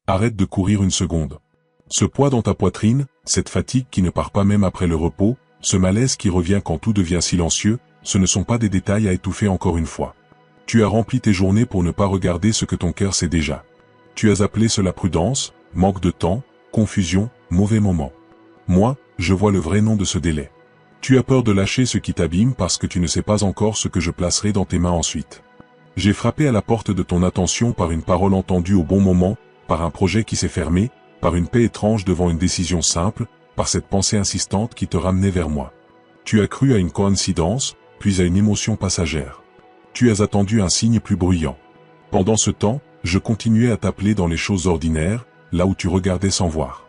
Arrête de courir une seconde. Ce poids dans ta poitrine, cette fatigue qui ne part pas même après le repos, ce malaise qui revient quand tout devient silencieux, ce ne sont pas des détails à étouffer encore une fois. Tu as rempli tes journées pour ne pas regarder ce que ton cœur sait déjà. Tu as appelé cela prudence, manque de temps, confusion, mauvais moment. Moi, je vois le vrai nom de ce délai. Tu as peur de lâcher ce qui t'abîme parce que tu ne sais pas encore ce que je placerai dans tes mains ensuite. J'ai frappé à la porte de ton attention par une parole entendue au bon moment, par un projet qui s'est fermé, par une paix étrange devant une décision simple, par cette pensée insistante qui te ramenait vers moi. Tu as cru à une coïncidence, puis à une émotion passagère. Tu as attendu un signe plus bruyant. Pendant ce temps, je continuais à t'appeler dans les choses ordinaires, là où tu regardais sans voir.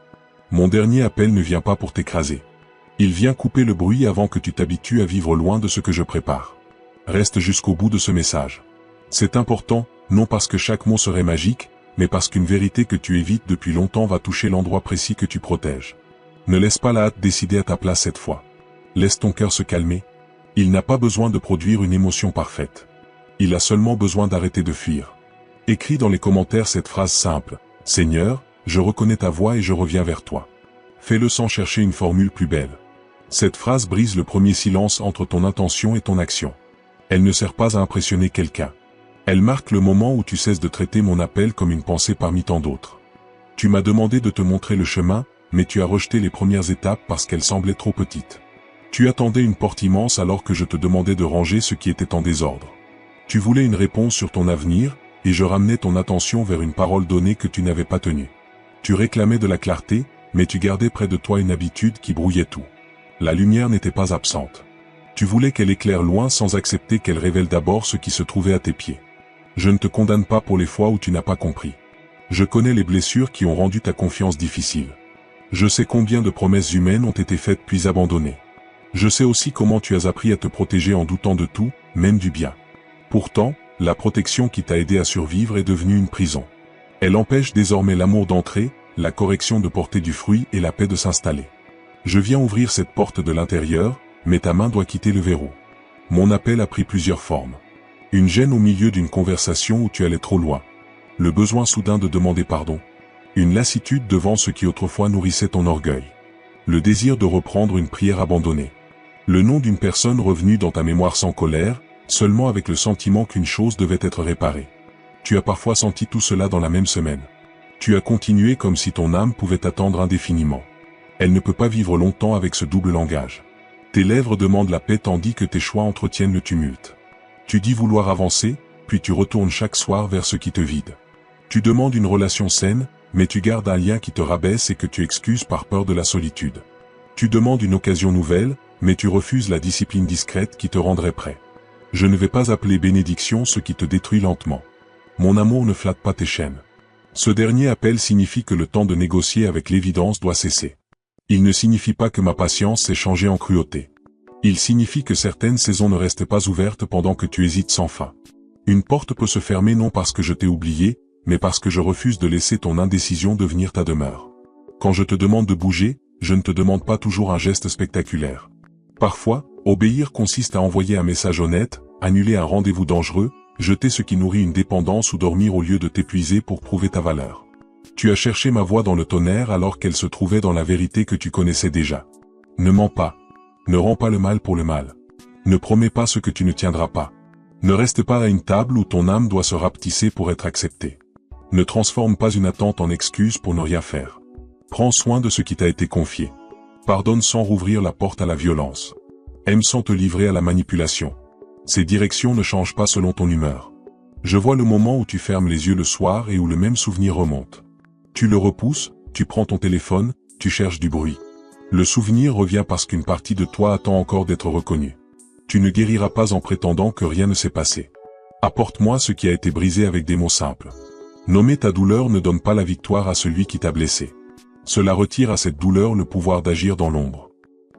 Mon dernier appel ne vient pas pour t'écraser. Il vient couper le bruit avant que tu t'habitues à vivre loin de ce que je prépare. Reste jusqu'au bout de ce message. C'est important, non parce que chaque mot serait magique, mais parce qu'une vérité que tu évites depuis longtemps va toucher l'endroit précis que tu protèges. Ne laisse pas la hâte décider à ta place cette fois. Laisse ton cœur se calmer. Il n'a pas besoin de produire une émotion parfaite. Il a seulement besoin d'arrêter de fuir. Écris dans les commentaires cette phrase simple. « Seigneur, je reconnais ta voix et je reviens vers toi. » Fais-le sans chercher une formule plus belle. Cette phrase brise le premier silence entre ton intention et ton action. Elle ne sert pas à impressionner quelqu'un. Elle marque le moment où tu cesses de traiter mon appel comme une pensée parmi tant d'autres. Tu m'as demandé de te montrer le chemin, mais tu as rejeté les premières étapes parce qu'elles semblaient trop petites. Tu attendais une porte immense alors que je te demandais de ranger ce qui était en désordre. Tu voulais une réponse sur ton avenir, et je ramenais ton attention vers une parole donnée que tu n'avais pas tenue. Tu réclamais de la clarté, mais tu gardais près de toi une habitude qui brouillait tout. La lumière n'était pas absente. Tu voulais qu'elle éclaire loin sans accepter qu'elle révèle d'abord ce qui se trouvait à tes pieds. Je ne te condamne pas pour les fois où tu n'as pas compris. Je connais les blessures qui ont rendu ta confiance difficile. Je sais combien de promesses humaines ont été faites puis abandonnées. Je sais aussi comment tu as appris à te protéger en doutant de tout, même du bien. Pourtant, la protection qui t'a aidé à survivre est devenue une prison. Elle empêche désormais l'amour d'entrer, la correction de porter du fruit et la paix de s'installer. Je viens ouvrir cette porte de l'intérieur, mais ta main doit quitter le verrou. Mon appel a pris plusieurs formes. Une gêne au milieu d'une conversation où tu allais trop loin. Le besoin soudain de demander pardon. Une lassitude devant ce qui autrefois nourrissait ton orgueil. Le désir de reprendre une prière abandonnée. Le nom d'une personne revenue dans ta mémoire sans colère, seulement avec le sentiment qu'une chose devait être réparée. Tu as parfois senti tout cela dans la même semaine. Tu as continué comme si ton âme pouvait attendre indéfiniment. Elle ne peut pas vivre longtemps avec ce double langage. Tes lèvres demandent la paix tandis que tes choix entretiennent le tumulte. Tu dis vouloir avancer, puis tu retournes chaque soir vers ce qui te vide. Tu demandes une relation saine, mais tu gardes un lien qui te rabaisse et que tu excuses par peur de la solitude. Tu demandes une occasion nouvelle, mais tu refuses la discipline discrète qui te rendrait prêt. Je ne vais pas appeler bénédiction ce qui te détruit lentement. Mon amour ne flatte pas tes chaînes. Ce dernier appel signifie que le temps de négocier avec l'évidence doit cesser. Il ne signifie pas que ma patience s'est changée en cruauté. Il signifie que certaines saisons ne restent pas ouvertes pendant que tu hésites sans fin. Une porte peut se fermer non parce que je t'ai oublié, mais parce que je refuse de laisser ton indécision devenir ta demeure. Quand je te demande de bouger, je ne te demande pas toujours un geste spectaculaire. Parfois, obéir consiste à envoyer un message honnête, annuler un rendez-vous dangereux, jeter ce qui nourrit une dépendance ou dormir au lieu de t'épuiser pour prouver ta valeur. Tu as cherché ma voix dans le tonnerre alors qu'elle se trouvait dans la vérité que tu connaissais déjà. Ne mens pas. Ne rends pas le mal pour le mal. Ne promets pas ce que tu ne tiendras pas. Ne reste pas à une table où ton âme doit se rapetisser pour être acceptée. Ne transforme pas une attente en excuse pour ne rien faire. Prends soin de ce qui t'a été confié. Pardonne sans rouvrir la porte à la violence. Aime sans te livrer à la manipulation. Ces directions ne changent pas selon ton humeur. Je vois le moment où tu fermes les yeux le soir et où le même souvenir remonte. Tu le repousses, tu prends ton téléphone, tu cherches du bruit. Le souvenir revient parce qu'une partie de toi attend encore d'être reconnue. Tu ne guériras pas en prétendant que rien ne s'est passé. Apporte-moi ce qui a été brisé avec des mots simples. Nommer ta douleur ne donne pas la victoire à celui qui t'a blessé. Cela retire à cette douleur le pouvoir d'agir dans l'ombre.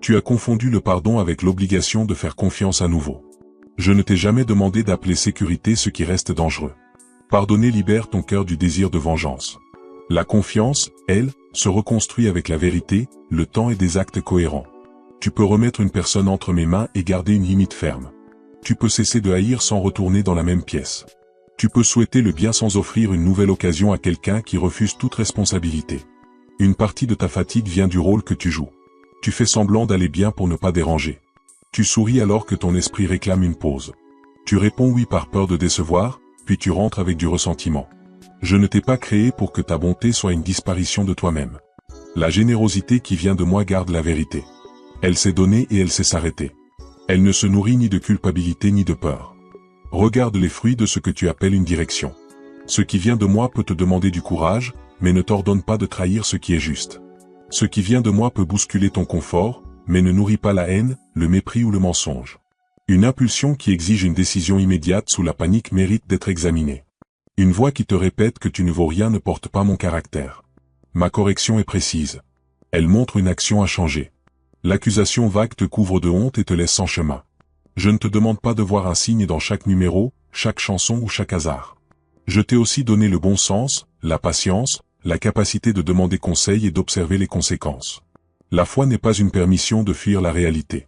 Tu as confondu le pardon avec l'obligation de faire confiance à nouveau. Je ne t'ai jamais demandé d'appeler sécurité ce qui reste dangereux. Pardonner libère ton cœur du désir de vengeance. La confiance, elle, se reconstruit avec la vérité, le temps et des actes cohérents. Tu peux remettre une personne entre mes mains et garder une limite ferme. Tu peux cesser de haïr sans retourner dans la même pièce. Tu peux souhaiter le bien sans offrir une nouvelle occasion à quelqu'un qui refuse toute responsabilité. Une partie de ta fatigue vient du rôle que tu joues. Tu fais semblant d'aller bien pour ne pas déranger. Tu souris alors que ton esprit réclame une pause. Tu réponds oui par peur de décevoir, puis tu rentres avec du ressentiment. Je ne t'ai pas créé pour que ta bonté soit une disparition de toi-même. La générosité qui vient de moi garde la vérité. Elle s'est donnée et elle sait s'arrêter. Elle ne se nourrit ni de culpabilité ni de peur. Regarde les fruits de ce que tu appelles une direction. Ce qui vient de moi peut te demander du courage, mais ne t'ordonne pas de trahir ce qui est juste. Ce qui vient de moi peut bousculer ton confort, mais ne nourrit pas la haine, le mépris ou le mensonge. Une impulsion qui exige une décision immédiate sous la panique mérite d'être examinée. Une voix qui te répète que tu ne vaux rien ne porte pas mon caractère. Ma correction est précise. Elle montre une action à changer. L'accusation vague te couvre de honte et te laisse sans chemin. Je ne te demande pas de voir un signe dans chaque numéro, chaque chanson ou chaque hasard. Je t'ai aussi donné le bon sens, la patience, la capacité de demander conseil et d'observer les conséquences. La foi n'est pas une permission de fuir la réalité.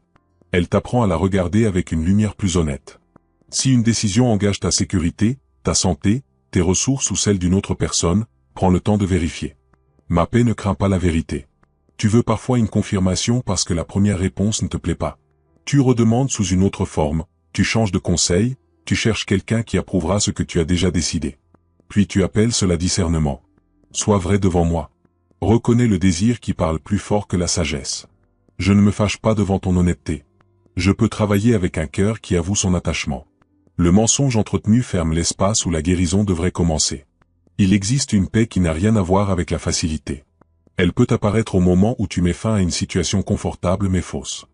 Elle t'apprend à la regarder avec une lumière plus honnête. Si une décision engage ta sécurité, ta santé, tes ressources ou celles d'une autre personne, prends le temps de vérifier. Ma paix ne craint pas la vérité. Tu veux parfois une confirmation parce que la première réponse ne te plaît pas. Tu redemandes sous une autre forme, tu changes de conseil, tu cherches quelqu'un qui approuvera ce que tu as déjà décidé. Puis tu appelles cela discernement. Sois vrai devant moi. Reconnais le désir qui parle plus fort que la sagesse. Je ne me fâche pas devant ton honnêteté. Je peux travailler avec un cœur qui avoue son attachement. Le mensonge entretenu ferme l'espace où la guérison devrait commencer. Il existe une paix qui n'a rien à voir avec la facilité. Elle peut apparaître au moment où tu mets fin à une situation confortable mais fausse.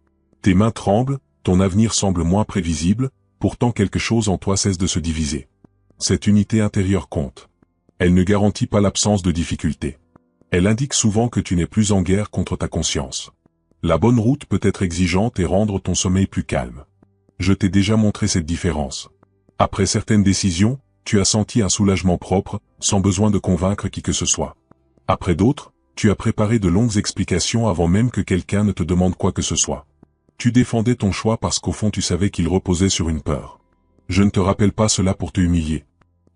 Tes mains tremblent, ton avenir semble moins prévisible, pourtant quelque chose en toi cesse de se diviser. Cette unité intérieure compte. Elle ne garantit pas l'absence de difficultés. Elle indique souvent que tu n'es plus en guerre contre ta conscience. La bonne route peut être exigeante et rendre ton sommeil plus calme. Je t'ai déjà montré cette différence. Après certaines décisions, tu as senti un soulagement propre, sans besoin de convaincre qui que ce soit. Après d'autres, tu as préparé de longues explications avant même que quelqu'un ne te demande quoi que ce soit. Tu défendais ton choix parce qu'au fond tu savais qu'il reposait sur une peur. Je ne te rappelle pas cela pour te humilier.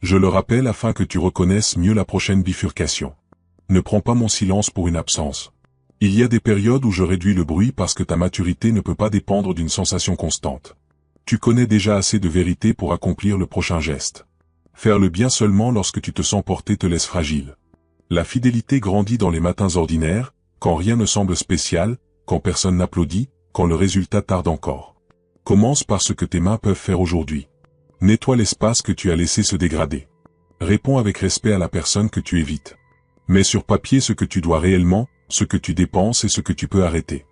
Je le rappelle afin que tu reconnaisses mieux la prochaine bifurcation. Ne prends pas mon silence pour une absence. Il y a des périodes où je réduis le bruit parce que ta maturité ne peut pas dépendre d'une sensation constante. Tu connais déjà assez de vérité pour accomplir le prochain geste. Faire le bien seulement lorsque tu te sens porté te laisse fragile. La fidélité grandit dans les matins ordinaires, quand rien ne semble spécial, quand personne n'applaudit, quand le résultat tarde encore. Commence par ce que tes mains peuvent faire aujourd'hui. Nettoie l'espace que tu as laissé se dégrader. Réponds avec respect à la personne que tu évites. Mets sur papier ce que tu dois réellement, ce que tu dépenses et ce que tu peux arrêter.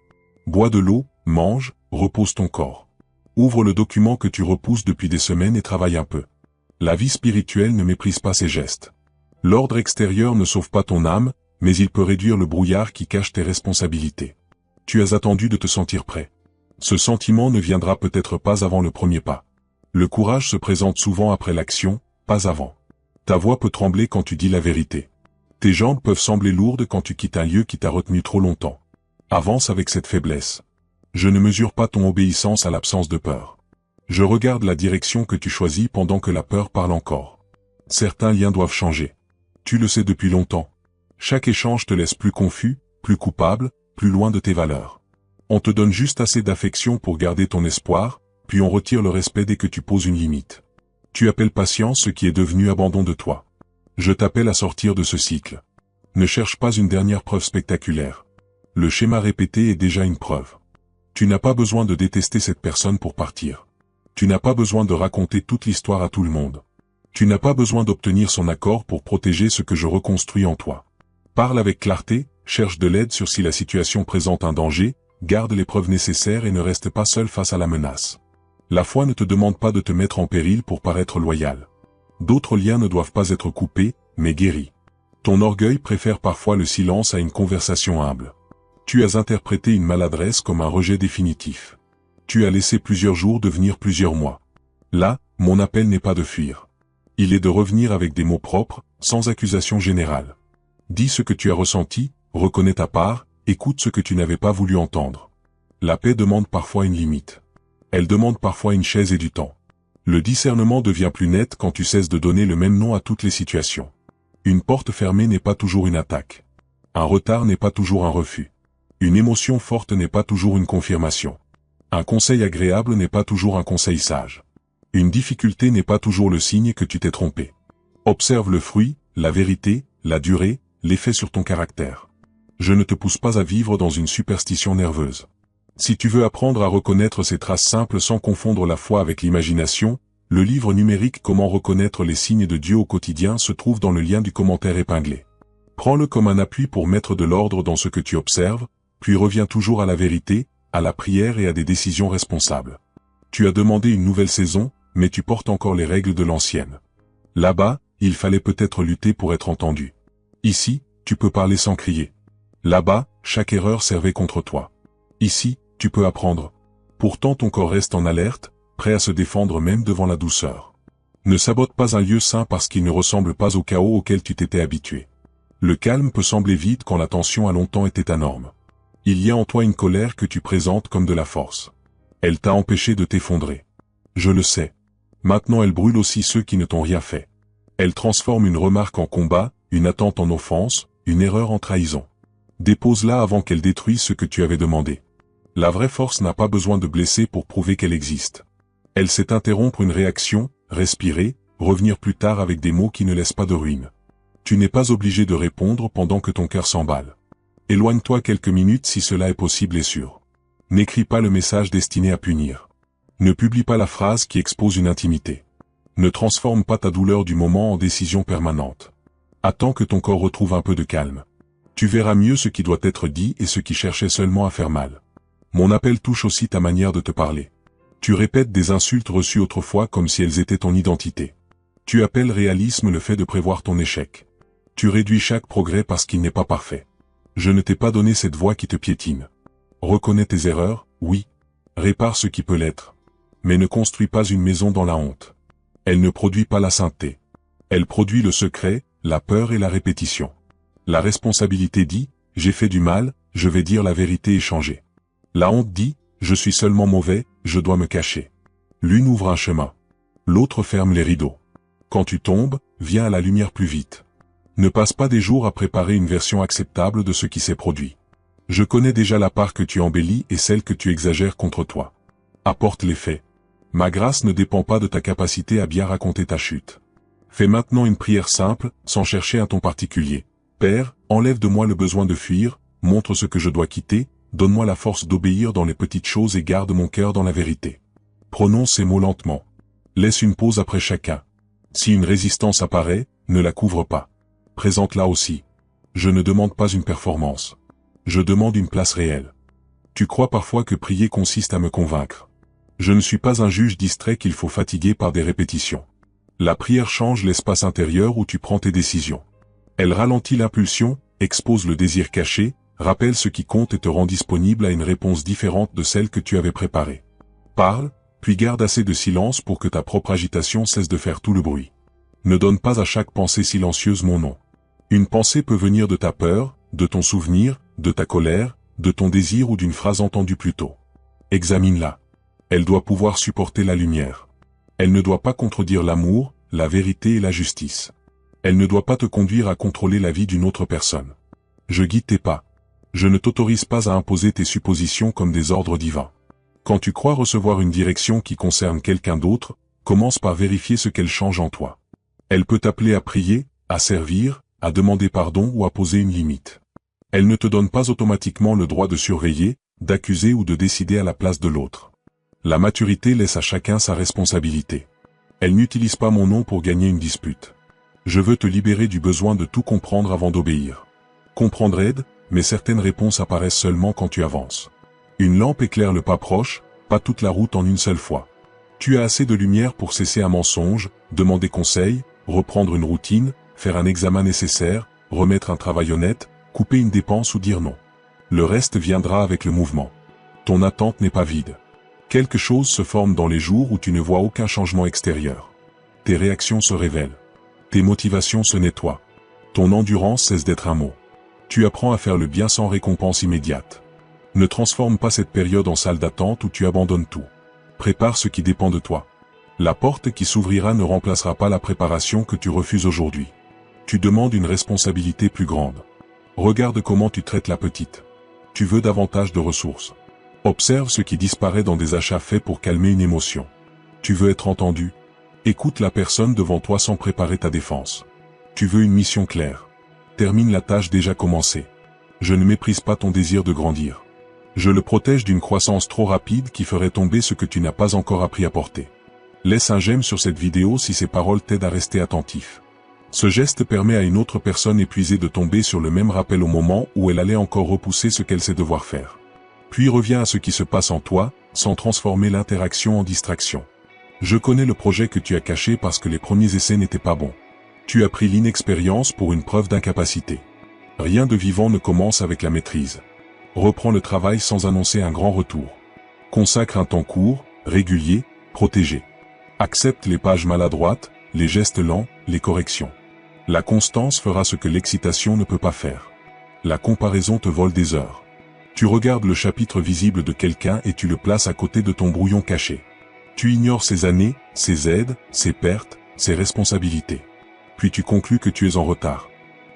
Bois de l'eau, mange, repose ton corps. Ouvre le document que tu repousses depuis des semaines et travaille un peu. La vie spirituelle ne méprise pas ses gestes. L'ordre extérieur ne sauve pas ton âme, mais il peut réduire le brouillard qui cache tes responsabilités. Tu as attendu de te sentir prêt. Ce sentiment ne viendra peut-être pas avant le premier pas. Le courage se présente souvent après l'action, pas avant. Ta voix peut trembler quand tu dis la vérité. Tes jambes peuvent sembler lourdes quand tu quittes un lieu qui t'a retenu trop longtemps. Avance avec cette faiblesse. Je ne mesure pas ton obéissance à l'absence de peur. Je regarde la direction que tu choisis pendant que la peur parle encore. Certains liens doivent changer. Tu le sais depuis longtemps. Chaque échange te laisse plus confus, plus coupable, plus loin de tes valeurs. On te donne juste assez d'affection pour garder ton espoir, puis on retire le respect dès que tu poses une limite. Tu appelles patience ce qui est devenu abandon de toi. Je t'appelle à sortir de ce cycle. Ne cherche pas une dernière preuve spectaculaire. Le schéma répété est déjà une preuve. Tu n'as pas besoin de détester cette personne pour partir. Tu n'as pas besoin de raconter toute l'histoire à tout le monde. Tu n'as pas besoin d'obtenir son accord pour protéger ce que je reconstruis en toi. Parle avec clarté, cherche de l'aide sur si la situation présente un danger, garde les preuves nécessaires et ne reste pas seul face à la menace. La foi ne te demande pas de te mettre en péril pour paraître loyal. D'autres liens ne doivent pas être coupés, mais guéris. Ton orgueil préfère parfois le silence à une conversation humble. Tu as interprété une maladresse comme un rejet définitif. Tu as laissé plusieurs jours devenir plusieurs mois. Là, mon appel n'est pas de fuir. Il est de revenir avec des mots propres, sans accusation générale. Dis ce que tu as ressenti, reconnais ta part, écoute ce que tu n'avais pas voulu entendre. La paix demande parfois une limite. Elle demande parfois une chaise et du temps. Le discernement devient plus net quand tu cesses de donner le même nom à toutes les situations. Une porte fermée n'est pas toujours une attaque. Un retard n'est pas toujours un refus. Une émotion forte n'est pas toujours une confirmation. Un conseil agréable n'est pas toujours un conseil sage. Une difficulté n'est pas toujours le signe que tu t'es trompé. Observe le fruit, la vérité, la durée, l'effet sur ton caractère. Je ne te pousse pas à vivre dans une superstition nerveuse. Si tu veux apprendre à reconnaître ces traces simples sans confondre la foi avec l'imagination, le livre numérique Comment reconnaître les signes de Dieu au quotidien se trouve dans le lien du commentaire épinglé. Prends-le comme un appui pour mettre de l'ordre dans ce que tu observes, puis reviens toujours à la vérité, à la prière et à des décisions responsables. Tu as demandé une nouvelle saison, mais tu portes encore les règles de l'ancienne. Là-bas, il fallait peut-être lutter pour être entendu. Ici, tu peux parler sans crier. Là-bas, chaque erreur servait contre toi. Ici, tu peux apprendre. Pourtant ton corps reste en alerte, prêt à se défendre même devant la douceur. Ne sabote pas un lieu sain parce qu'il ne ressemble pas au chaos auquel tu t'étais habitué. Le calme peut sembler vide quand la tension a longtemps été ta norme. Il y a en toi une colère que tu présentes comme de la force. Elle t'a empêché de t'effondrer. Je le sais. Maintenant elle brûle aussi ceux qui ne t'ont rien fait. Elle transforme une remarque en combat, une attente en offense, une erreur en trahison. Dépose-la avant qu'elle détruise ce que tu avais demandé. La vraie force n'a pas besoin de blesser pour prouver qu'elle existe. Elle sait interrompre une réaction, respirer, revenir plus tard avec des mots qui ne laissent pas de ruine. Tu n'es pas obligé de répondre pendant que ton cœur s'emballe. Éloigne-toi quelques minutes si cela est possible et sûr. N'écris pas le message destiné à punir. Ne publie pas la phrase qui expose une intimité. Ne transforme pas ta douleur du moment en décision permanente. Attends que ton corps retrouve un peu de calme. Tu verras mieux ce qui doit être dit et ce qui cherchait seulement à faire mal. Mon appel touche aussi ta manière de te parler. Tu répètes des insultes reçues autrefois comme si elles étaient ton identité. Tu appelles réalisme le fait de prévoir ton échec. Tu réduis chaque progrès parce qu'il n'est pas parfait. Je ne t'ai pas donné cette voix qui te piétine. Reconnais tes erreurs, oui. Répare ce qui peut l'être. Mais ne construis pas une maison dans la honte. Elle ne produit pas la sainteté. Elle produit le secret, la peur et la répétition. La responsabilité dit, j'ai fait du mal, je vais dire la vérité et changer. La honte dit, je suis seulement mauvais, je dois me cacher. L'une ouvre un chemin. L'autre ferme les rideaux. Quand tu tombes, viens à la lumière plus vite. Ne passe pas des jours à préparer une version acceptable de ce qui s'est produit. Je connais déjà la part que tu embellis et celle que tu exagères contre toi. Apporte les faits. Ma grâce ne dépend pas de ta capacité à bien raconter ta chute. Fais maintenant une prière simple, sans chercher un ton particulier. Père, enlève de moi le besoin de fuir, montre ce que je dois quitter, donne-moi la force d'obéir dans les petites choses et garde mon cœur dans la vérité. Prononce ces mots lentement. Laisse une pause après chacun. Si une résistance apparaît, ne la couvre pas. Présente-la aussi. Je ne demande pas une performance. Je demande une place réelle. Tu crois parfois que prier consiste à me convaincre. Je ne suis pas un juge distrait qu'il faut fatiguer par des répétitions. La prière change l'espace intérieur où tu prends tes décisions. Elle ralentit l'impulsion, expose le désir caché, rappelle ce qui compte et te rend disponible à une réponse différente de celle que tu avais préparée. Parle, puis garde assez de silence pour que ta propre agitation cesse de faire tout le bruit. Ne donne pas à chaque pensée silencieuse mon nom. Une pensée peut venir de ta peur, de ton souvenir, de ta colère, de ton désir ou d'une phrase entendue plus tôt. Examine-la. Elle doit pouvoir supporter la lumière. Elle ne doit pas contredire l'amour, la vérité et la justice. Elle ne doit pas te conduire à contrôler la vie d'une autre personne. Je guide tes pas. Je ne t'autorise pas à imposer tes suppositions comme des ordres divins. Quand tu crois recevoir une direction qui concerne quelqu'un d'autre, commence par vérifier ce qu'elle change en toi. Elle peut t'appeler à prier, à servir, à demander pardon ou à poser une limite. Elle ne te donne pas automatiquement le droit de surveiller, d'accuser ou de décider à la place de l'autre. La maturité laisse à chacun sa responsabilité. Elle n'utilise pas mon nom pour gagner une dispute. Je veux te libérer du besoin de tout comprendre avant d'obéir. Comprendre aide, mais certaines réponses apparaissent seulement quand tu avances. Une lampe éclaire le pas proche, pas toute la route en une seule fois. Tu as assez de lumière pour cesser un mensonge, demander conseil, reprendre une routine, faire un examen nécessaire, remettre un travail honnête, couper une dépense ou dire non. Le reste viendra avec le mouvement. Ton attente n'est pas vide. Quelque chose se forme dans les jours où tu ne vois aucun changement extérieur. Tes réactions se révèlent. Tes motivations se nettoient. Ton endurance cesse d'être un mot. Tu apprends à faire le bien sans récompense immédiate. Ne transforme pas cette période en salle d'attente où tu abandonnes tout. Prépare ce qui dépend de toi. La porte qui s'ouvrira ne remplacera pas la préparation que tu refuses aujourd'hui. Tu demandes une responsabilité plus grande. Regarde comment tu traites la petite. Tu veux davantage de ressources. Observe ce qui disparaît dans des achats faits pour calmer une émotion. Tu veux être entendu. Écoute la personne devant toi sans préparer ta défense. Tu veux une mission claire. Termine la tâche déjà commencée. Je ne méprise pas ton désir de grandir. Je le protège d'une croissance trop rapide qui ferait tomber ce que tu n'as pas encore appris à porter. Laisse un j'aime sur cette vidéo si ces paroles t'aident à rester attentif. Ce geste permet à une autre personne épuisée de tomber sur le même rappel au moment où elle allait encore repousser ce qu'elle sait devoir faire. Puis reviens à ce qui se passe en toi, sans transformer l'interaction en distraction. Je connais le projet que tu as caché parce que les premiers essais n'étaient pas bons. Tu as pris l'inexpérience pour une preuve d'incapacité. Rien de vivant ne commence avec la maîtrise. Reprends le travail sans annoncer un grand retour. Consacre un temps court, régulier, protégé. Accepte les pages maladroites, les gestes lents, les corrections. La constance fera ce que l'excitation ne peut pas faire. La comparaison te vole des heures. Tu regardes le chapitre visible de quelqu'un et tu le places à côté de ton brouillon caché. Tu ignores ses années, ses aides, ses pertes, ses responsabilités. Puis tu conclus que tu es en retard.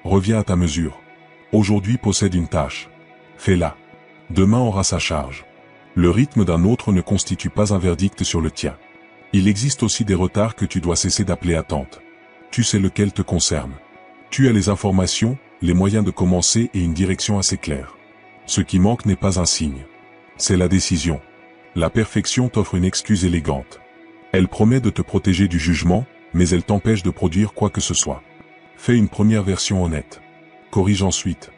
Reviens à ta mesure. Aujourd'hui possède une tâche. Fais-la. Demain aura sa charge. Le rythme d'un autre ne constitue pas un verdict sur le tien. Il existe aussi des retards que tu dois cesser d'appeler attente. Tu sais lequel te concerne. Tu as les informations, les moyens de commencer et une direction assez claire. Ce qui manque n'est pas un signe. C'est la décision. La perfection t'offre une excuse élégante. Elle promet de te protéger du jugement, mais elle t'empêche de produire quoi que ce soit. Fais une première version honnête. Corrige ensuite.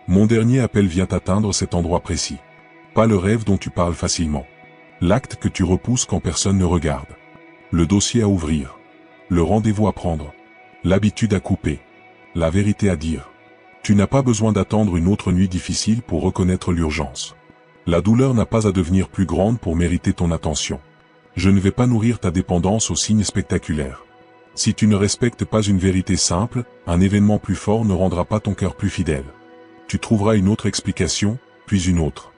Mon dernier appel vient atteindre cet endroit précis. Pas le rêve dont tu parles facilement. L'acte que tu repousses quand personne ne regarde. Le dossier à ouvrir. Le rendez-vous à prendre. L'habitude à couper. La vérité à dire. Tu n'as pas besoin d'attendre une autre nuit difficile pour reconnaître l'urgence. La douleur n'a pas à devenir plus grande pour mériter ton attention. Je ne vais pas nourrir ta dépendance aux signes spectaculaires. Si tu ne respectes pas une vérité simple, un événement plus fort ne rendra pas ton cœur plus fidèle. Tu trouveras une autre explication, puis une autre.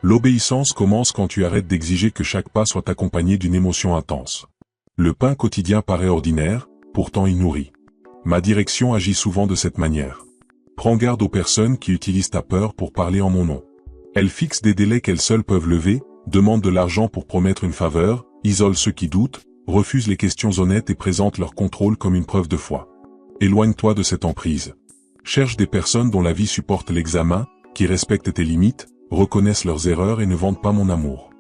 L'obéissance commence quand tu arrêtes d'exiger que chaque pas soit accompagné d'une émotion intense. Le pain quotidien paraît ordinaire, pourtant il nourrit. Ma direction agit souvent de cette manière. Prends garde aux personnes qui utilisent ta peur pour parler en mon nom. Elles fixent des délais qu'elles seules peuvent lever, demandent de l'argent pour promettre une faveur, isolent ceux qui doutent, refusent les questions honnêtes et présentent leur contrôle comme une preuve de foi. Éloigne-toi de cette emprise. Cherche des personnes dont la vie supporte l'examen, qui respectent tes limites, reconnaissent leurs erreurs et ne vendent pas mon amour.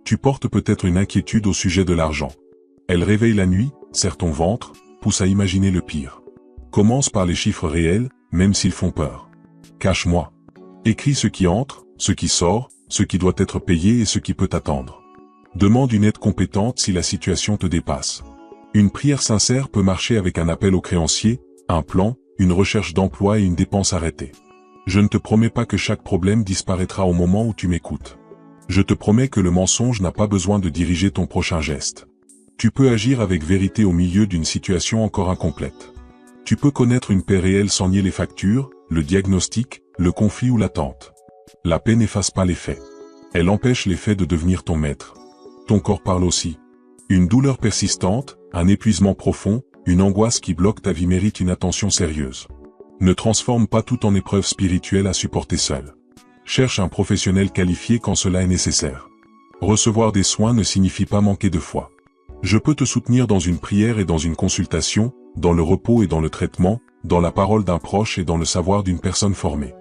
Tu portes peut-être une inquiétude au sujet de l'argent. Elle réveille la nuit, serre ton ventre, pousse à imaginer le pire. Commence par les chiffres réels, même s'ils font peur. Cache-moi. Écris ce qui entre, ce qui sort, ce qui doit être payé et ce qui peut attendre. Demande une aide compétente si la situation te dépasse. Une prière sincère peut marcher avec un appel au créancier, un plan, une recherche d'emploi et une dépense arrêtée. Je ne te promets pas que chaque problème disparaîtra au moment où tu m'écoutes. Je te promets que le mensonge n'a pas besoin de diriger ton prochain geste. Tu peux agir avec vérité au milieu d'une situation encore incomplète. Tu peux connaître une paix réelle sans nier les factures, le diagnostic, le conflit ou l'attente. La paix n'efface pas les faits. Elle empêche les faits de devenir ton maître. Ton corps parle aussi. Une douleur persistante, un épuisement profond, une angoisse qui bloque ta vie mérite une attention sérieuse. Ne transforme pas tout en épreuve spirituelle à supporter seul. Cherche un professionnel qualifié quand cela est nécessaire. Recevoir des soins ne signifie pas manquer de foi. Je peux te soutenir dans une prière et dans une consultation, dans le repos et dans le traitement, dans la parole d'un proche et dans le savoir d'une personne formée.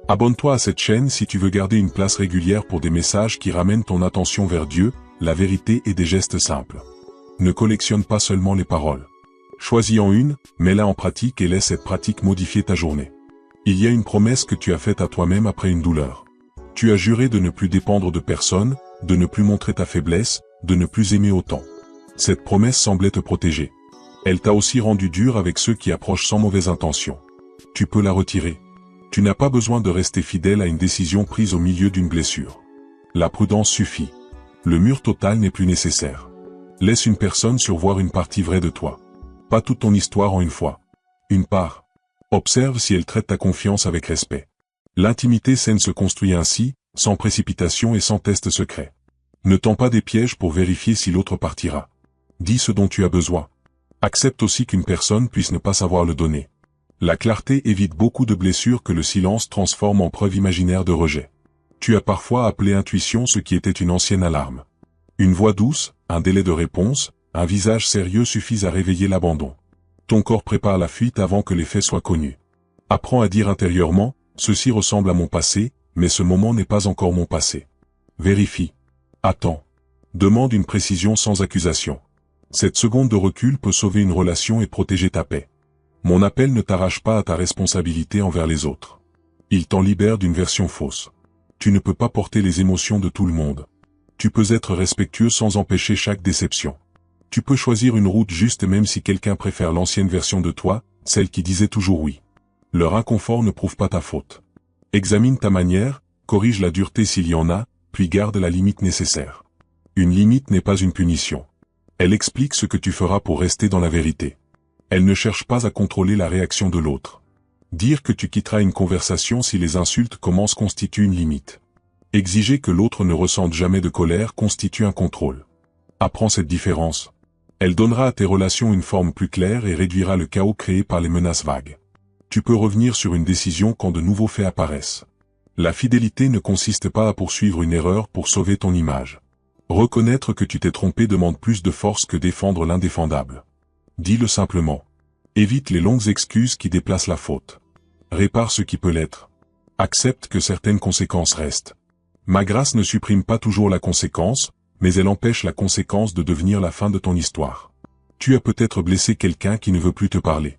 Abonne-toi à cette chaîne si tu veux garder une place régulière pour des messages qui ramènent ton attention vers Dieu, la vérité et des gestes simples. Ne collectionne pas seulement les paroles. Choisis-en une, mets-la en pratique et laisse cette pratique modifier ta journée. Il y a une promesse que tu as faite à toi-même après une douleur. Tu as juré de ne plus dépendre de personne, de ne plus montrer ta faiblesse, de ne plus aimer autant. Cette promesse semblait te protéger. Elle t'a aussi rendu dur avec ceux qui approchent sans mauvaise intention. Tu peux la retirer. Tu n'as pas besoin de rester fidèle à une décision prise au milieu d'une blessure. La prudence suffit. Le mur total n'est plus nécessaire. Laisse une personne survoir une partie vraie de toi. Pas toute ton histoire en une fois. Une part. Observe si elle traite ta confiance avec respect. L'intimité saine se construit ainsi, sans précipitation et sans test secret. Ne tends pas des pièges pour vérifier si l'autre partira. Dis ce dont tu as besoin. Accepte aussi qu'une personne puisse ne pas savoir le donner. La clarté évite beaucoup de blessures que le silence transforme en preuve imaginaire de rejet. Tu as parfois appelé intuition ce qui était une ancienne alarme. Une voix douce, un délai de réponse, un visage sérieux suffisent à réveiller l'abandon. Ton corps prépare la fuite avant que les faits soient connus. Apprends à dire intérieurement, ceci ressemble à mon passé, mais ce moment n'est pas encore mon passé. Vérifie. Attends. Demande une précision sans accusation. Cette seconde de recul peut sauver une relation et protéger ta paix. Mon appel ne t'arrache pas à ta responsabilité envers les autres. Il t'en libère d'une version fausse. Tu ne peux pas porter les émotions de tout le monde. Tu peux être respectueux sans empêcher chaque déception. Tu peux choisir une route juste même si quelqu'un préfère l'ancienne version de toi, celle qui disait toujours oui. Leur inconfort ne prouve pas ta faute. Examine ta manière, corrige la dureté s'il y en a, puis garde la limite nécessaire. Une limite n'est pas une punition. Elle explique ce que tu feras pour rester dans la vérité. Elle ne cherche pas à contrôler la réaction de l'autre. Dire que tu quitteras une conversation si les insultes commencent constitue une limite. Exiger que l'autre ne ressente jamais de colère constitue un contrôle. Apprends cette différence. Elle donnera à tes relations une forme plus claire et réduira le chaos créé par les menaces vagues. Tu peux revenir sur une décision quand de nouveaux faits apparaissent. La fidélité ne consiste pas à poursuivre une erreur pour sauver ton image. Reconnaître que tu t'es trompé demande plus de force que défendre l'indéfendable. Dis-le simplement. Évite les longues excuses qui déplacent la faute. Répare ce qui peut l'être. Accepte que certaines conséquences restent. Ma grâce ne supprime pas toujours la conséquence, mais elle empêche la conséquence de devenir la fin de ton histoire. Tu as peut-être blessé quelqu'un qui ne veut plus te parler.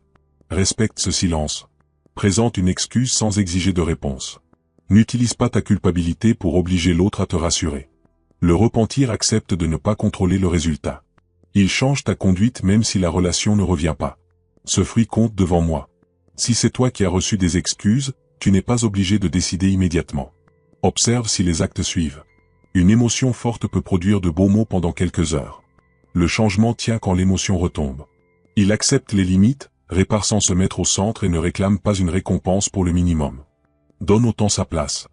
Respecte ce silence. Présente une excuse sans exiger de réponse. N'utilise pas ta culpabilité pour obliger l'autre à te rassurer. Le repentir accepte de ne pas contrôler le résultat. Il change ta conduite même si la relation ne revient pas. Ce fruit compte devant moi. Si c'est toi qui as reçu des excuses, tu n'es pas obligé de décider immédiatement. Observe si les actes suivent. Une émotion forte peut produire de beaux mots pendant quelques heures. Le changement tient quand l'émotion retombe. Il accepte les limites, répare sans se mettre au centre et ne réclame pas une récompense pour le minimum. Donne au temps sa place.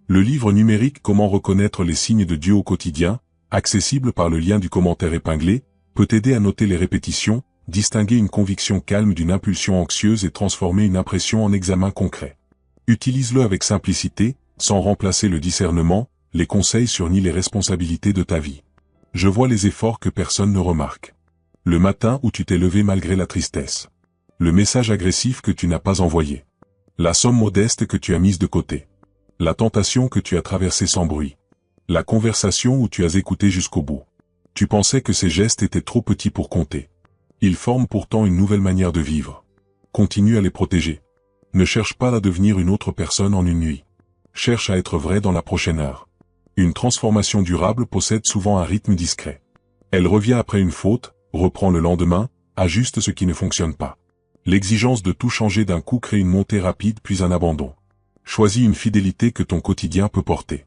Le livre numérique Comment reconnaître les signes de Dieu au quotidien, accessible par le lien du commentaire épinglé, peut t'aider à noter les répétitions, distinguer une conviction calme d'une impulsion anxieuse et transformer une impression en examen concret. Utilise-le avec simplicité, sans remplacer le discernement, les conseils sur ni les responsabilités de ta vie. Je vois les efforts que personne ne remarque. Le matin où tu t'es levé malgré la tristesse. Le message agressif que tu n'as pas envoyé. La somme modeste que tu as mise de côté. La tentation que tu as traversée sans bruit. La conversation où tu as écouté jusqu'au bout. Tu pensais que ces gestes étaient trop petits pour compter. Ils forment pourtant une nouvelle manière de vivre. Continue à les protéger. Ne cherche pas à devenir une autre personne en une nuit. Cherche à être vrai dans la prochaine heure. Une transformation durable possède souvent un rythme discret. Elle revient après une faute, reprend le lendemain, ajuste ce qui ne fonctionne pas. L'exigence de tout changer d'un coup crée une montée rapide puis un abandon. Choisis une fidélité que ton quotidien peut porter.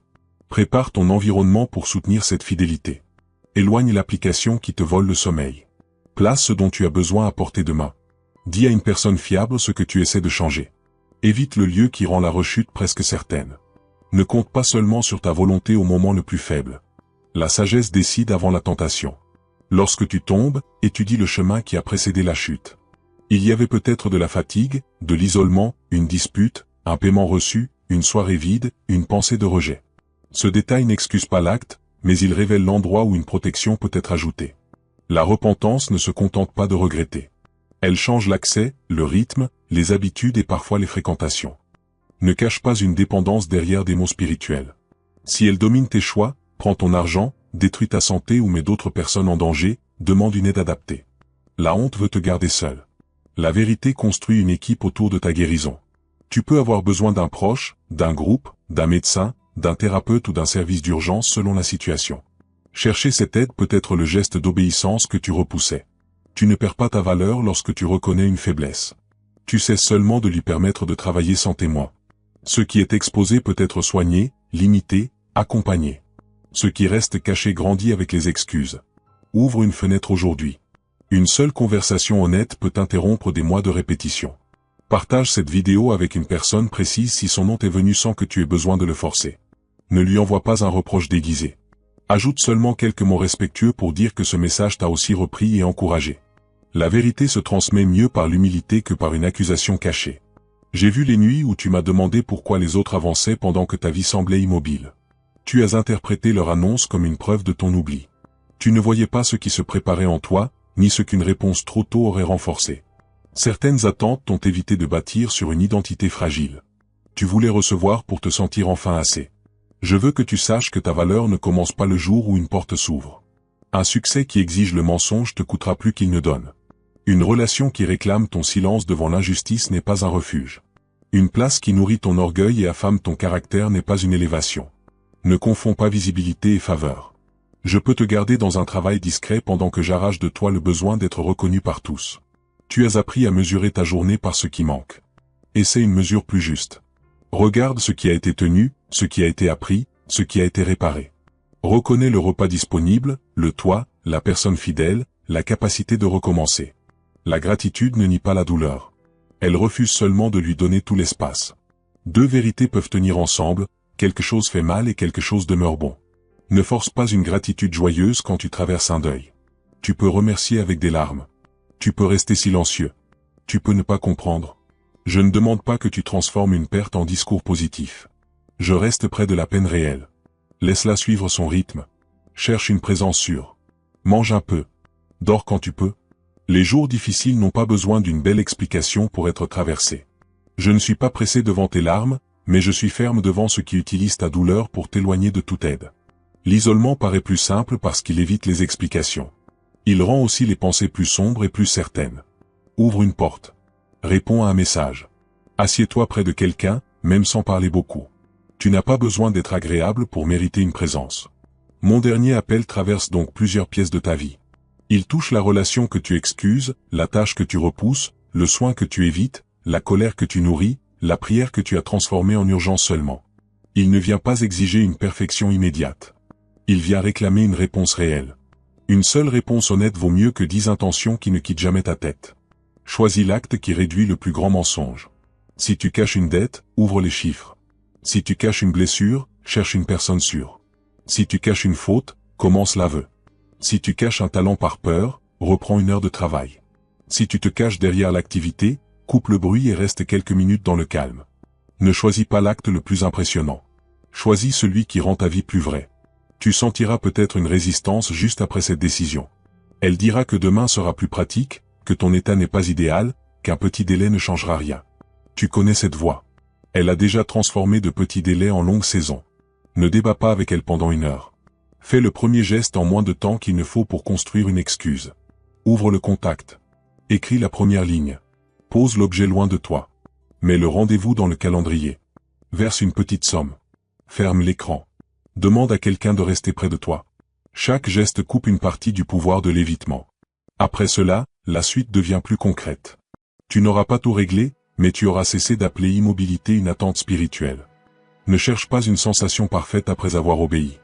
Prépare ton environnement pour soutenir cette fidélité. Éloigne l'application qui te vole le sommeil. Place ce dont tu as besoin à portée de main. Dis à une personne fiable ce que tu essaies de changer. Évite le lieu qui rend la rechute presque certaine. Ne compte pas seulement sur ta volonté au moment le plus faible. La sagesse décide avant la tentation. Lorsque tu tombes, étudie le chemin qui a précédé la chute. Il y avait peut-être de la fatigue, de l'isolement, une dispute, un paiement reçu, une soirée vide, une pensée de rejet. Ce détail n'excuse pas l'acte, mais il révèle l'endroit où une protection peut être ajoutée. La repentance ne se contente pas de regretter. Elle change l'accès, le rythme, les habitudes et parfois les fréquentations. Ne cache pas une dépendance derrière des mots spirituels. Si elle domine tes choix, prends ton argent, détruis ta santé ou mets d'autres personnes en danger, demande une aide adaptée. La honte veut te garder seul. La vérité construit une équipe autour de ta guérison. Tu peux avoir besoin d'un proche, d'un groupe, d'un médecin, d'un thérapeute ou d'un service d'urgence selon la situation. Chercher cette aide peut être le geste d'obéissance que tu repoussais. Tu ne perds pas ta valeur lorsque tu reconnais une faiblesse. Tu cesses seulement de lui permettre de travailler sans témoin. Ce qui est exposé peut être soigné, limité, accompagné. Ce qui reste caché grandit avec les excuses. Ouvre une fenêtre aujourd'hui. Une seule conversation honnête peut interrompre des mois de répétition. Partage cette vidéo avec une personne précise si son nom t'est venu sans que tu aies besoin de le forcer. Ne lui envoie pas un reproche déguisé. Ajoute seulement quelques mots respectueux pour dire que ce message t'a aussi repris et encouragé. La vérité se transmet mieux par l'humilité que par une accusation cachée. J'ai vu les nuits où tu m'as demandé pourquoi les autres avançaient pendant que ta vie semblait immobile. Tu as interprété leur annonce comme une preuve de ton oubli. Tu ne voyais pas ce qui se préparait en toi, ni ce qu'une réponse trop tôt aurait renforcé. Certaines attentes t'ont évité de bâtir sur une identité fragile. Tu voulais recevoir pour te sentir enfin assez. Je veux que tu saches que ta valeur ne commence pas le jour où une porte s'ouvre. Un succès qui exige le mensonge te coûtera plus qu'il ne donne. Une relation qui réclame ton silence devant l'injustice n'est pas un refuge. Une place qui nourrit ton orgueil et affame ton caractère n'est pas une élévation. Ne confonds pas visibilité et faveur. Je peux te garder dans un travail discret pendant que j'arrache de toi le besoin d'être reconnu par tous. Tu as appris à mesurer ta journée par ce qui manque. Essaie une mesure plus juste. Regarde ce qui a été tenu, ce qui a été appris, ce qui a été réparé. Reconnais le repas disponible, le toit, la personne fidèle, la capacité de recommencer. La gratitude ne nie pas la douleur. Elle refuse seulement de lui donner tout l'espace. Deux vérités peuvent tenir ensemble, quelque chose fait mal et quelque chose demeure bon. Ne force pas une gratitude joyeuse quand tu traverses un deuil. Tu peux remercier avec des larmes. Tu peux rester silencieux. Tu peux ne pas comprendre. Je ne demande pas que tu transformes une perte en discours positif. Je reste près de la peine réelle. Laisse-la suivre son rythme. Cherche une présence sûre. Mange un peu. Dors quand tu peux. Les jours difficiles n'ont pas besoin d'une belle explication pour être traversés. Je ne suis pas pressé devant tes larmes, mais je suis ferme devant ceux qui utilisent ta douleur pour t'éloigner de toute aide. L'isolement paraît plus simple parce qu'il évite les explications. Il rend aussi les pensées plus sombres et plus certaines. Ouvre une porte. Réponds à un message. Assieds-toi près de quelqu'un, même sans parler beaucoup. Tu n'as pas besoin d'être agréable pour mériter une présence. Mon dernier appel traverse donc plusieurs pièces de ta vie. Il touche la relation que tu excuses, la tâche que tu repousses, le soin que tu évites, la colère que tu nourris, la prière que tu as transformée en urgence seulement. Il ne vient pas exiger une perfection immédiate. Il vient réclamer une réponse réelle. Une seule réponse honnête vaut mieux que 10 intentions qui ne quittent jamais ta tête. Choisis l'acte qui réduit le plus grand mensonge. Si tu caches une dette, ouvre les chiffres. Si tu caches une blessure, cherche une personne sûre. Si tu caches une faute, commence l'aveu. Si tu caches un talent par peur, reprends une heure de travail. Si tu te caches derrière l'activité, coupe le bruit et reste quelques minutes dans le calme. Ne choisis pas l'acte le plus impressionnant. Choisis celui qui rend ta vie plus vraie. Tu sentiras peut-être une résistance juste après cette décision. Elle dira que demain sera plus pratique, que ton état n'est pas idéal, qu'un petit délai ne changera rien. Tu connais cette voix. Elle a déjà transformé de petits délais en longues saisons. Ne débat pas avec elle pendant une heure. Fais le premier geste en moins de temps qu'il ne faut pour construire une excuse. Ouvre le contact. Écris la première ligne. Pose l'objet loin de toi. Mets le rendez-vous dans le calendrier. Verse une petite somme. Ferme l'écran. Demande à quelqu'un de rester près de toi. Chaque geste coupe une partie du pouvoir de l'évitement. Après cela, la suite devient plus concrète. Tu n'auras pas tout réglé, mais tu auras cessé d'appeler immobilité une attente spirituelle. Ne cherche pas une sensation parfaite après avoir obéi.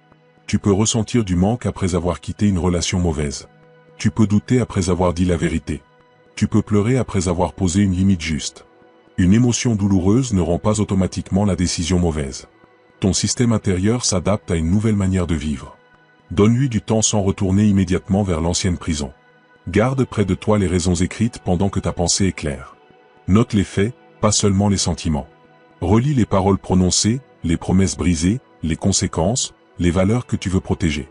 Tu peux ressentir du manque après avoir quitté une relation mauvaise. Tu peux douter après avoir dit la vérité. Tu peux pleurer après avoir posé une limite juste. Une émotion douloureuse ne rend pas automatiquement la décision mauvaise. Ton système intérieur s'adapte à une nouvelle manière de vivre. Donne-lui du temps sans retourner immédiatement vers l'ancienne prison. Garde près de toi les raisons écrites pendant que ta pensée est claire. Note les faits, pas seulement les sentiments. Relis les paroles prononcées, les promesses brisées, les conséquences, les valeurs que tu veux protéger.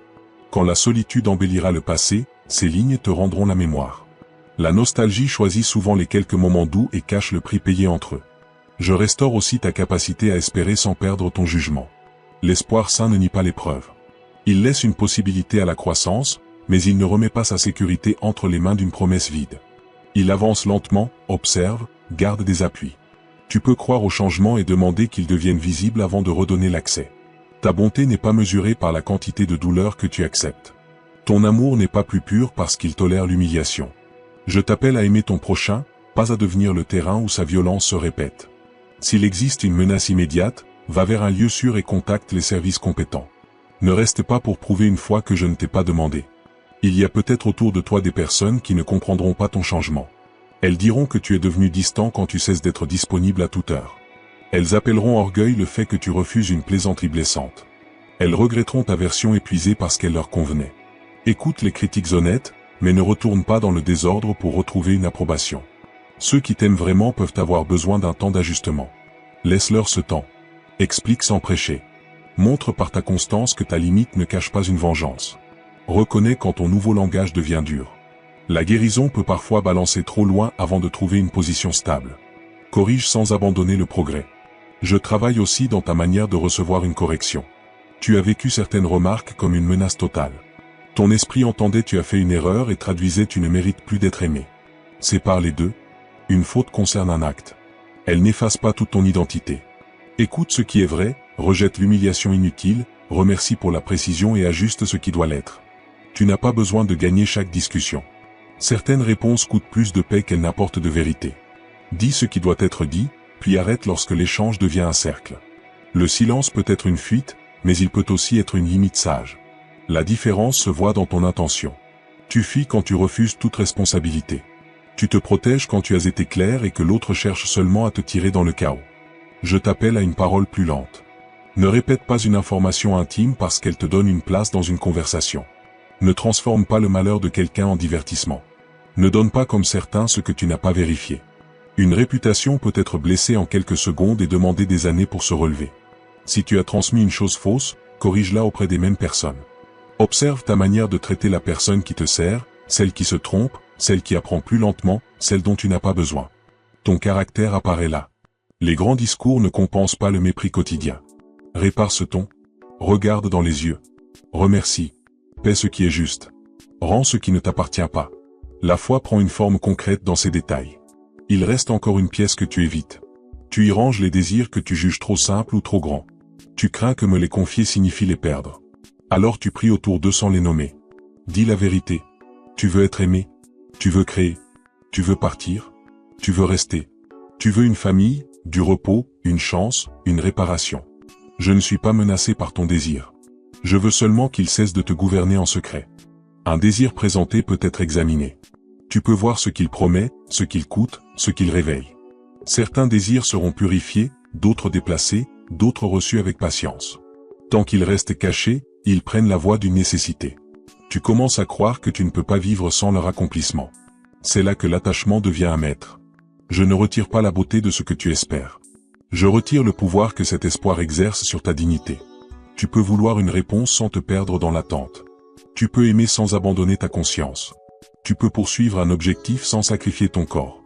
Quand la solitude embellira le passé, ces lignes te rendront la mémoire. La nostalgie choisit souvent les quelques moments doux et cache le prix payé entre eux. Je restaure aussi ta capacité à espérer sans perdre ton jugement. L'espoir sain ne nie pas l'épreuve. Il laisse une possibilité à la croissance, mais il ne remet pas sa sécurité entre les mains d'une promesse vide. Il avance lentement, observe, garde des appuis. Tu peux croire au changement et demander qu'il devienne visible avant de redonner l'accès. Ta bonté n'est pas mesurée par la quantité de douleur que tu acceptes. Ton amour n'est pas plus pur parce qu'il tolère l'humiliation. Je t'appelle à aimer ton prochain, pas à devenir le terrain où sa violence se répète. S'il existe une menace immédiate, va vers un lieu sûr et contacte les services compétents. Ne reste pas pour prouver une fois que je ne t'ai pas demandé. Il y a peut-être autour de toi des personnes qui ne comprendront pas ton changement. Elles diront que tu es devenu distant quand tu cesses d'être disponible à toute heure. Elles appelleront orgueil le fait que tu refuses une plaisanterie blessante. Elles regretteront ta version épuisée parce qu'elle leur convenait. Écoute les critiques honnêtes, mais ne retourne pas dans le désordre pour retrouver une approbation. Ceux qui t'aiment vraiment peuvent avoir besoin d'un temps d'ajustement. Laisse-leur ce temps. Explique sans prêcher. Montre par ta constance que ta limite ne cache pas une vengeance. Reconnais quand ton nouveau langage devient dur. La guérison peut parfois balancer trop loin avant de trouver une position stable. Corrige sans abandonner le progrès. Je travaille aussi dans ta manière de recevoir une correction. Tu as vécu certaines remarques comme une menace totale. Ton esprit entendait tu as fait une erreur et traduisait tu ne mérites plus d'être aimé. Sépare les deux. Une faute concerne un acte. Elle n'efface pas toute ton identité. Écoute ce qui est vrai, rejette l'humiliation inutile, remercie pour la précision et ajuste ce qui doit l'être. Tu n'as pas besoin de gagner chaque discussion. Certaines réponses coûtent plus de paix qu'elles n'apportent de vérité. Dis ce qui doit être dit, puis arrête lorsque l'échange devient un cercle. Le silence peut être une fuite, mais il peut aussi être une limite sage. La différence se voit dans ton intention. Tu fuis quand tu refuses toute responsabilité. Tu te protèges quand tu as été clair et que l'autre cherche seulement à te tirer dans le chaos. Je t'appelle à une parole plus lente. Ne répète pas une information intime parce qu'elle te donne une place dans une conversation. Ne transforme pas le malheur de quelqu'un en divertissement. Ne donne pas comme certains ce que tu n'as pas vérifié. Une réputation peut être blessée en quelques secondes et demander des années pour se relever. Si tu as transmis une chose fausse, corrige-la auprès des mêmes personnes. Observe ta manière de traiter la personne qui te sert, celle qui se trompe, celle qui apprend plus lentement, celle dont tu n'as pas besoin. Ton caractère apparaît là. Les grands discours ne compensent pas le mépris quotidien. Répare ce ton. Regarde dans les yeux. Remercie. Paie ce qui est juste. Rends ce qui ne t'appartient pas. La foi prend une forme concrète dans ces détails. Il reste encore une pièce que tu évites. Tu y ranges les désirs que tu juges trop simples ou trop grands. Tu crains que me les confier signifie les perdre. Alors tu pries autour d'eux sans les nommer. Dis la vérité. Tu veux être aimé. Tu veux créer. Tu veux partir. Tu veux rester. Tu veux une famille, du repos, une chance, une réparation. Je ne suis pas menacé par ton désir. Je veux seulement qu'il cesse de te gouverner en secret. Un désir présenté peut être examiné. Tu peux voir ce qu'il promet, ce qu'il coûte, ce qu'il réveille. Certains désirs seront purifiés, d'autres déplacés, d'autres reçus avec patience. Tant qu'ils restent cachés, ils prennent la voie d'une nécessité. Tu commences à croire que tu ne peux pas vivre sans leur accomplissement. C'est là que l'attachement devient un maître. Je ne retire pas la beauté de ce que tu espères. Je retire le pouvoir que cet espoir exerce sur ta dignité. Tu peux vouloir une réponse sans te perdre dans l'attente. Tu peux aimer sans abandonner ta conscience. Tu peux poursuivre un objectif sans sacrifier ton corps.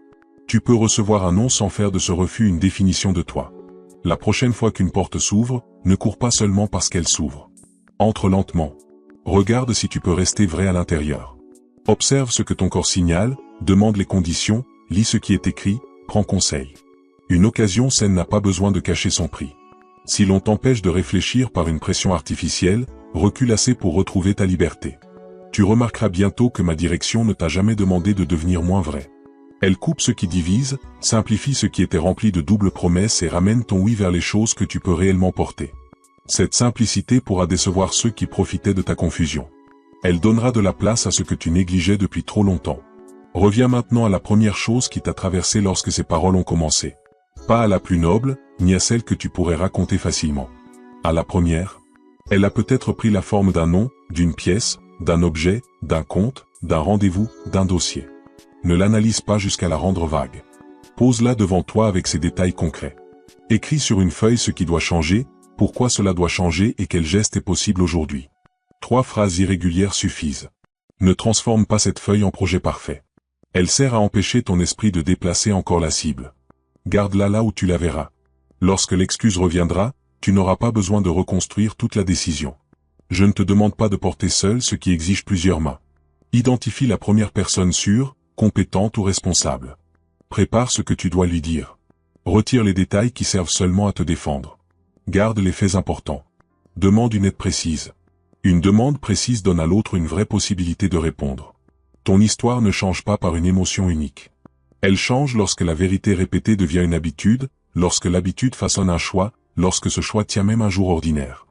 Tu peux recevoir un non sans faire de ce refus une définition de toi. La prochaine fois qu'une porte s'ouvre, ne cours pas seulement parce qu'elle s'ouvre. Entre lentement. Regarde si tu peux rester vrai à l'intérieur. Observe ce que ton corps signale, demande les conditions, lis ce qui est écrit, prends conseil. Une occasion saine n'a pas besoin de cacher son prix. Si l'on t'empêche de réfléchir par une pression artificielle, recule assez pour retrouver ta liberté. Tu remarqueras bientôt que ma direction ne t'a jamais demandé de devenir moins vrai. Elle coupe ce qui divise, simplifie ce qui était rempli de doubles promesses et ramène ton oui vers les choses que tu peux réellement porter. Cette simplicité pourra décevoir ceux qui profitaient de ta confusion. Elle donnera de la place à ce que tu négligeais depuis trop longtemps. Reviens maintenant à la première chose qui t'a traversé lorsque ces paroles ont commencé. Pas à la plus noble, ni à celle que tu pourrais raconter facilement. À la première, elle a peut-être pris la forme d'un nom, d'une pièce, d'un objet, d'un conte, d'un rendez-vous, d'un dossier. Ne l'analyse pas jusqu'à la rendre vague. Pose-la devant toi avec ses détails concrets. Écris sur une feuille ce qui doit changer, pourquoi cela doit changer et quel geste est possible aujourd'hui. 3 phrases irrégulières suffisent. Ne transforme pas cette feuille en projet parfait. Elle sert à empêcher ton esprit de déplacer encore la cible. Garde-la là où tu la verras. Lorsque l'excuse reviendra, tu n'auras pas besoin de reconstruire toute la décision. Je ne te demande pas de porter seul ce qui exige plusieurs mains. Identifie la première personne sûre, compétente ou responsable. Prépare ce que tu dois lui dire. Retire les détails qui servent seulement à te défendre. Garde les faits importants. Demande une aide précise. Une demande précise donne à l'autre une vraie possibilité de répondre. Ton histoire ne change pas par une émotion unique. Elle change lorsque la vérité répétée devient une habitude, lorsque l'habitude façonne un choix, lorsque ce choix tient même un jour ordinaire.